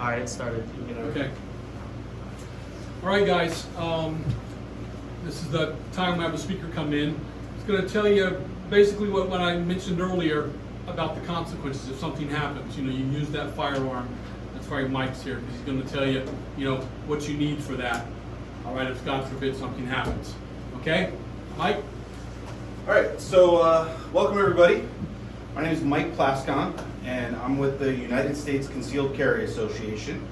All right, it started. You know. Okay. All right, guys. This is the time we have a speaker come in. It's going to tell you basically what I mentioned earlier about the consequences if something happens. You know, you use that firearm. That's why Mike's here, because he's going to tell you, you know, what you need for that. All right, if God forbid something happens. Okay, Mike. All right, so welcome everybody. My name is Mike Plaskon, and I'm with the United States Concealed Carry Association,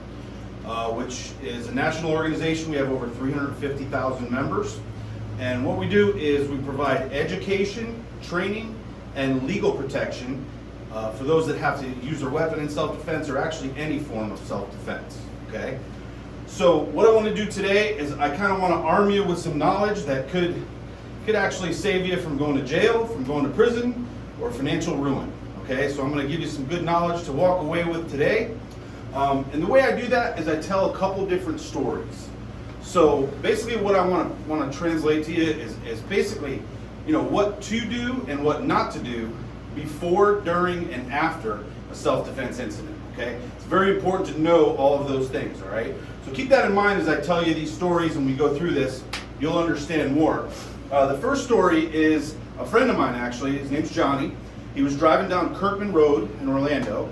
which is a national organization. We have over 350,000 members. And what we do is we provide education, training, and legal protection for those that have to use their weapon in self-defense or actually any form of self-defense, okay? So what I want to do today is I kind of want to arm you with some knowledge that could actually save you from going to jail, from going to prison, or financial ruin, okay? So I'm going to give you some good knowledge to walk away with today. And the way I do that is I tell a couple different stories. So basically what I want to translate to you is basically, you know, what to do and what not to do before, during, and after a self-defense incident, okay? It's very important to know all of those things, all right? So keep that in mind as I tell you these stories and we go through this, you'll understand more. The first story is a friend of mine, actually. His name's Johnny. He was driving down Kirkman Road in Orlando,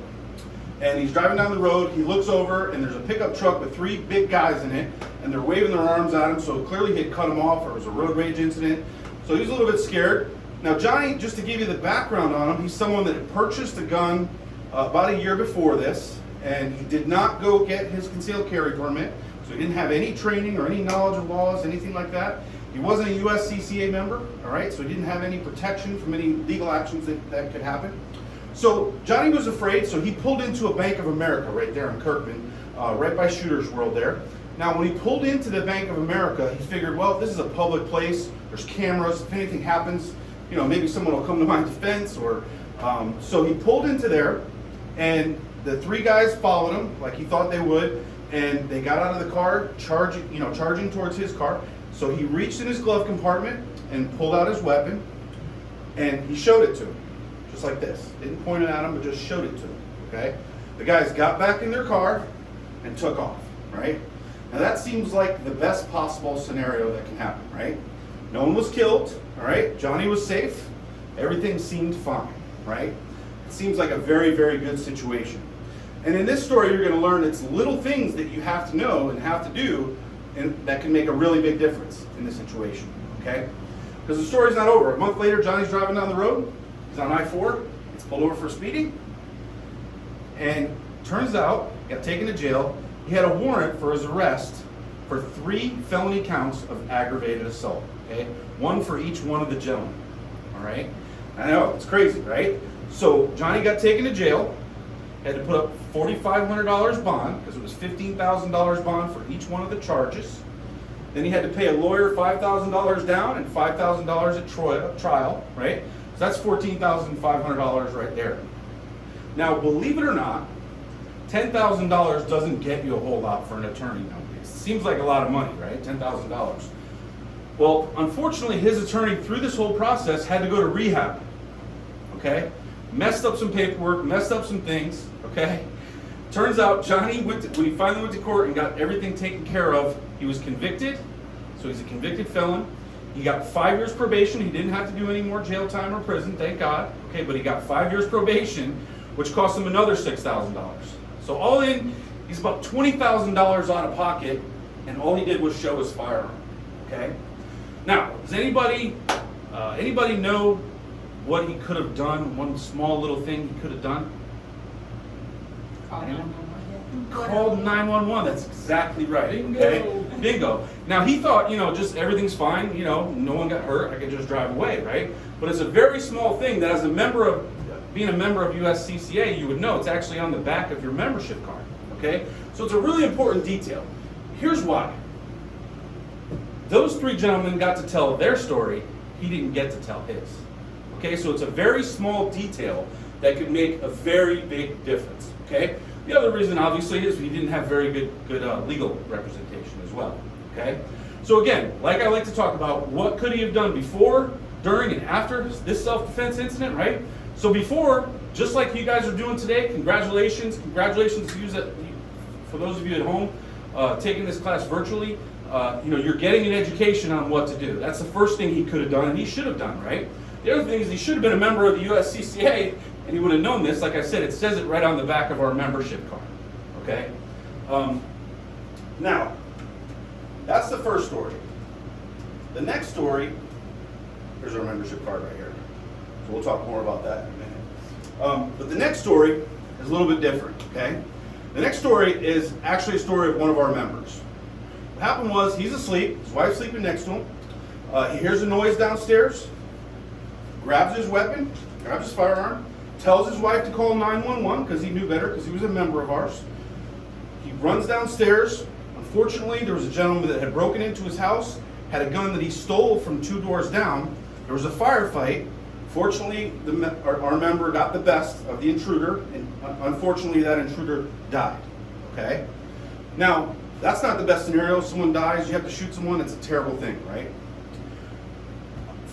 and he's driving down the road. He looks over, and there's a pickup truck with three big guys in it, and they're waving their arms at him, so clearly he had cut him off, or it was a road rage incident. So he was a little bit scared. Now, Johnny, just to give you the background on him, he's someone that had purchased a gun about a year before this, and he did not go get his concealed carry permit, so he didn't have any training or any knowledge of laws, anything like that. He wasn't a USCCA member, all right, so he didn't have any protection from any legal actions that could happen. So Johnny was afraid, so he pulled into a Bank of America right there in Kirkman, right by Shooter's World there. Now, when he pulled into the Bank of America, he figured, well, this is a public place, there's cameras, if anything happens, you know, maybe someone will come to my defense, or, so he pulled into there, and the three guys followed him, like he thought they would, and they got out of the car, charging towards his car. So he reached in his glove compartment and pulled out his weapon, and he showed it to him, just like this. Didn't point it at him, but just showed it to him, okay? The guys got back in their car and took off, right? Now that seems like the best possible scenario that can happen, right? No one was killed, all right? Johnny was safe. Everything seemed fine, right? It seems like a very, very good situation. And in this story, you're gonna learn it's little things that you have to know and have to do and that can make a really big difference in this situation, okay? Because the story's not over. A month later, Johnny's driving down the road. He's on I-4. He's pulled over for speeding. And turns out, he got taken to jail. He had a warrant for his arrest for 3 felony counts of aggravated assault, okay? One for each one of the gentlemen, all right? I know, it's crazy, right? So Johnny got taken to jail. Had to put up $4,500 bond, because it was $15,000 bond for each one of the charges. Then he had to pay a lawyer $5,000 down and $5,000 at trial, right? So that's $14,500 right there. Now, believe it or not, $10,000 doesn't get you a whole lot for an attorney nowadays. It seems like a lot of money, right? $10,000. Well, unfortunately, his attorney, through this whole process, had to go to rehab, okay? Messed up some paperwork, messed up some things, okay? Turns out Johnny, when he finally went to court and got everything taken care of, he was convicted, so he's a convicted felon. He got 5 years probation. He didn't have to do any more jail time or prison, thank God, okay? But he got 5 years probation, which cost him another $6,000. So all in, he's about $20,000 out of pocket, and all he did was show his firearm, okay? Now, does anybody know what he could have done, one small little thing he could have done? Called 911, that's exactly right, okay? Bingo. Now he thought, you know, just everything's fine, you know, no one got hurt, I could just drive away, right? But it's a very small thing that as a member of, being a member of USCCA, you would know it's actually on the back of your membership card, okay? So it's a really important detail. Here's why. Those 3 gentlemen got to tell their story, he didn't get to tell his. Okay, so it's a very small detail that could make a very big difference, okay? The other reason, obviously, is he didn't have very good legal representation as well, okay? So again, like I like to talk about, what could he have done before, during, and after this self-defense incident, right? So before, just like you guys are doing today, congratulations to you for those of you at home taking this class virtually, you're getting an education on what to do. That's the first thing he could have done, and he should have done, right? The other thing is he should have been a member of the USCCA, and he would have known this. Like I said, it says it right on the back of our membership card, okay? Now, that's the first story. The next story, here's our membership card right here. So we'll talk more about that in a minute. But the next story is a little bit different, okay? The next story is actually a story of one of our members. What happened was, he's asleep, his wife's sleeping next to him. He hears a noise downstairs, grabs his weapon, grabs his firearm, tells his wife to call 911 because he knew better because he was a member of ours. He runs downstairs. Unfortunately, there was a gentleman that had broken into his house, had a gun that he stole from 2 doors down. There was a firefight. Fortunately, our member got the best of the intruder, and unfortunately, that intruder died. Okay? Now, that's not the best scenario. Someone dies, you have to shoot someone. It's a terrible thing, right?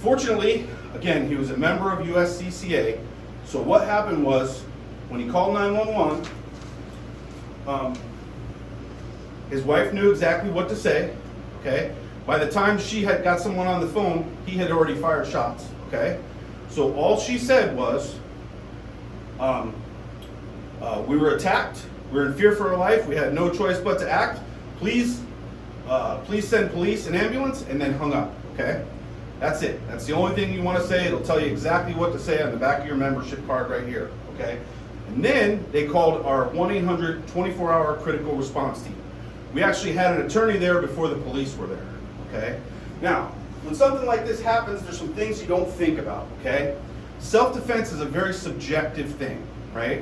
Fortunately, again, he was a member of USCCA. So what happened was, when he called 911, his wife knew exactly what to say. Okay? By the time she had got someone on the phone, he had already fired shots. Okay? So all she said was, we were attacked, we were in fear for our life, we had no choice but to act. Please send police and ambulance, and then hung up, okay? That's it. That's the only thing you want to say. It'll tell you exactly what to say on the back of your membership card right here, okay? And then they called our 1-800 24-hour critical response team. We actually had an attorney there before the police were there, okay? Now, when something like this happens, there's some things you don't think about, okay? Self-defense is a very subjective thing, right?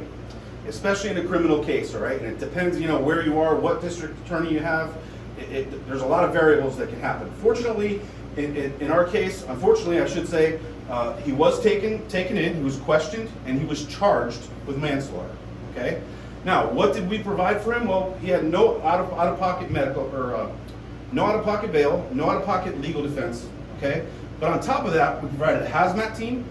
Especially in a criminal case, all right? And it depends, where you are, what district attorney you have. There's a lot of variables that can happen. Fortunately, in our case, unfortunately, I should say, he was taken in, he was questioned, and he was charged with manslaughter, okay? Now, what did we provide for him? Well, he had no out-of-pocket medical, or no out-of-pocket bail, no out-of-pocket legal defense, okay? But on top of that, we provided a hazmat team,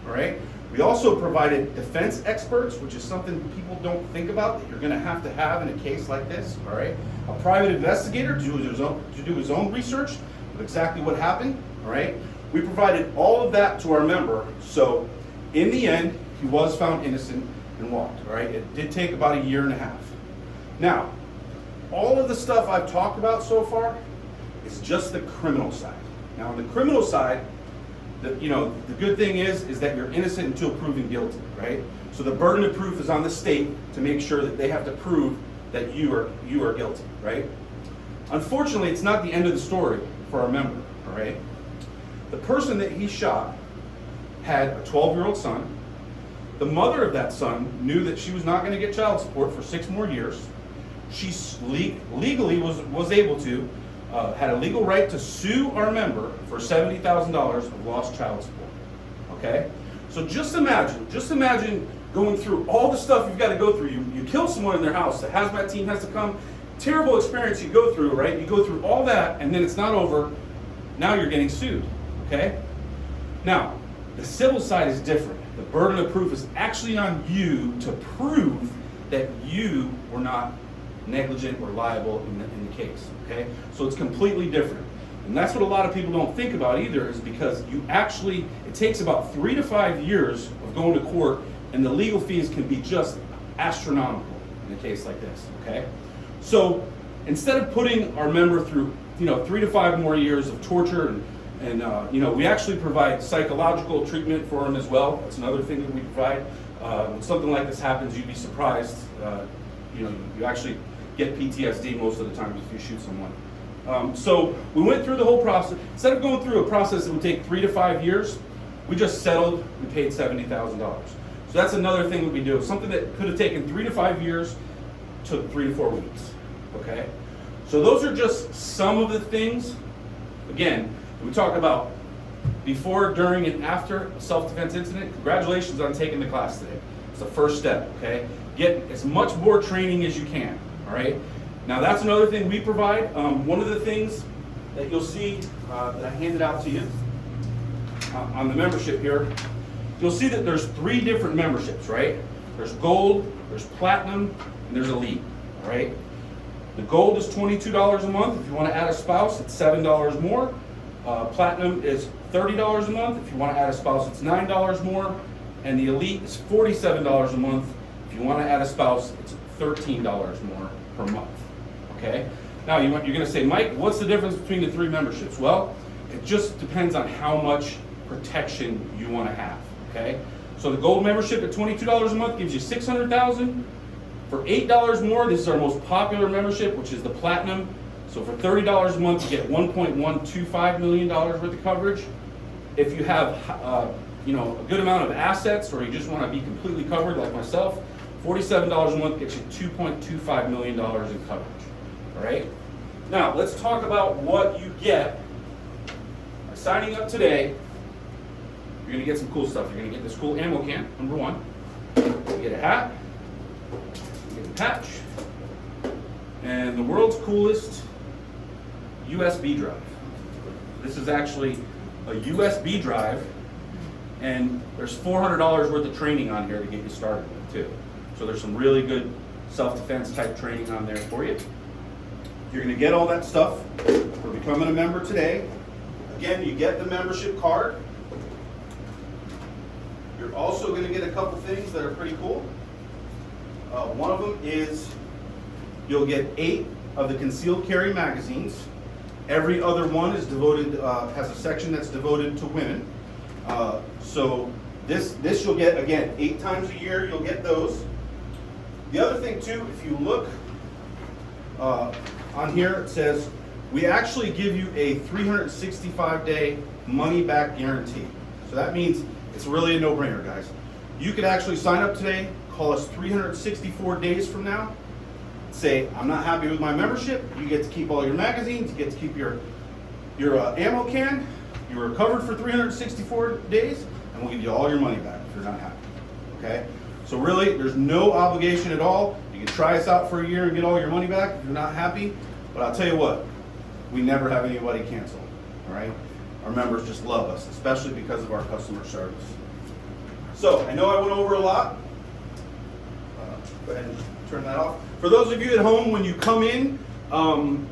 all right? We also provided defense experts, which is something people don't think about that you're gonna have to have in a case like this, all right? A private investigator to do his own research of exactly what happened, all right? We provided all of that to our member, so in the end, he was found innocent and walked, all right? It did take about 1.5 years. Now, all of the stuff I've talked about so far is just the criminal side. Now, on the criminal side, the good thing is that you're innocent until proven guilty, right? So the burden of proof is on the state to make sure that they have to prove that you are guilty, right? Unfortunately, it's not the end of the story for our member, all right? The person that he shot had a 12-year-old son. The mother of that son knew that she was not going to get child support for 6 more years. She legally was able to, had a legal right to sue our member for $70,000 of lost child support, okay? So just imagine going through all the stuff you've got to go through. You kill someone in their house, the hazmat team has to come, terrible experience you go through, right? You go through all that, and then it's not over. Now you're getting sued, okay? Now, the civil side is different. The burden of proof is actually on you to prove that you were not negligent or liable in the case, okay? So it's completely different. And that's what a lot of people don't think about either, is because it takes about 3 to 5 years of going to court, and the legal fees can be just astronomical in a case like this, okay? So instead of putting our member through 3 to 5 more years of torture and we actually provide psychological treatment for him as well. That's another thing that we provide. When something like this happens, you'd be surprised. You actually get PTSD most of the time if you shoot someone. So we went through the whole process. Instead of going through a process that would take 3 to 5 years, we just settled. We paid $70,000. So that's another thing that we do. Something that could have taken 3 to 5 years took 3 to 4 weeks. Okay. So those are just some of the things. Again, we talk about before, during, and after a self-defense incident. Congratulations on taking the class today. It's the first step, okay? Get as much more training as you can, all right? Now that's another thing we provide. One of the things that you'll see that I handed out to you on the membership here, you'll see that there's 3 different memberships, right? There's gold, there's platinum, and there's elite, all right? The gold is $22 a month. If you want to add a spouse, it's $7 more. Platinum is $30 a month. If you want to add a spouse, it's $9 more. And the elite is $47 a month. If you want to add a spouse, it's $13 more per month. Okay? Now you're going to say, Mike, what's the difference between the three memberships? Well, it just depends on how much protection you want to have. Okay? So the gold membership at $22 a month gives you $600,000. For $8 more, this is our most popular membership, which is the platinum. So for $30 a month, you get $1.125 million worth of coverage. If you have a good amount of assets, or you just want to be completely covered like myself, $47 a month gets you $2.25 million in coverage. All right? Now, let's talk about what you get by signing up today. You're going to get some cool stuff. You're going to get this cool ammo can, number one. You get a hat. You get a patch. And the world's coolest USB drive. This is actually a USB drive, and there's $400 worth of training on here to get you started with too. So there's some really good self-defense type training on there for you. You're going to get all that stuff for becoming a member today. Again, you get the membership card. You're also going to get a couple things that are pretty cool. One of them is you'll get 8 of the concealed carry magazines. Every other one is devoted, has a section that's devoted to women. So this you'll get, again, 8 times a year, you'll get those. The other thing too, if you look on here, it says, we actually give you a 365-day money-back guarantee. So that means it's really a no-brainer, guys. You could actually sign up today, call us 364 days from now, say, I'm not happy with my membership. You get to keep all your magazines, you get to keep your ammo can. You are covered for 364 days, and we'll give you all your money back if you're not happy. Okay? So really, there's no obligation at all. You can try us out for a year and get all your money back if you're not happy. But I'll tell you what, we never have anybody cancel. All right? Our members just love us, especially because of our customer service. So I know I went over a lot. Go ahead and turn that off. For those of you at home, when you come in, when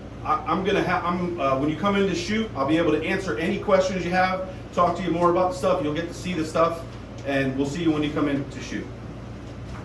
you come in to shoot, I'll be able to answer any questions you have, talk to you more about the stuff. You'll get to see the stuff, and we'll see you when you come in to shoot.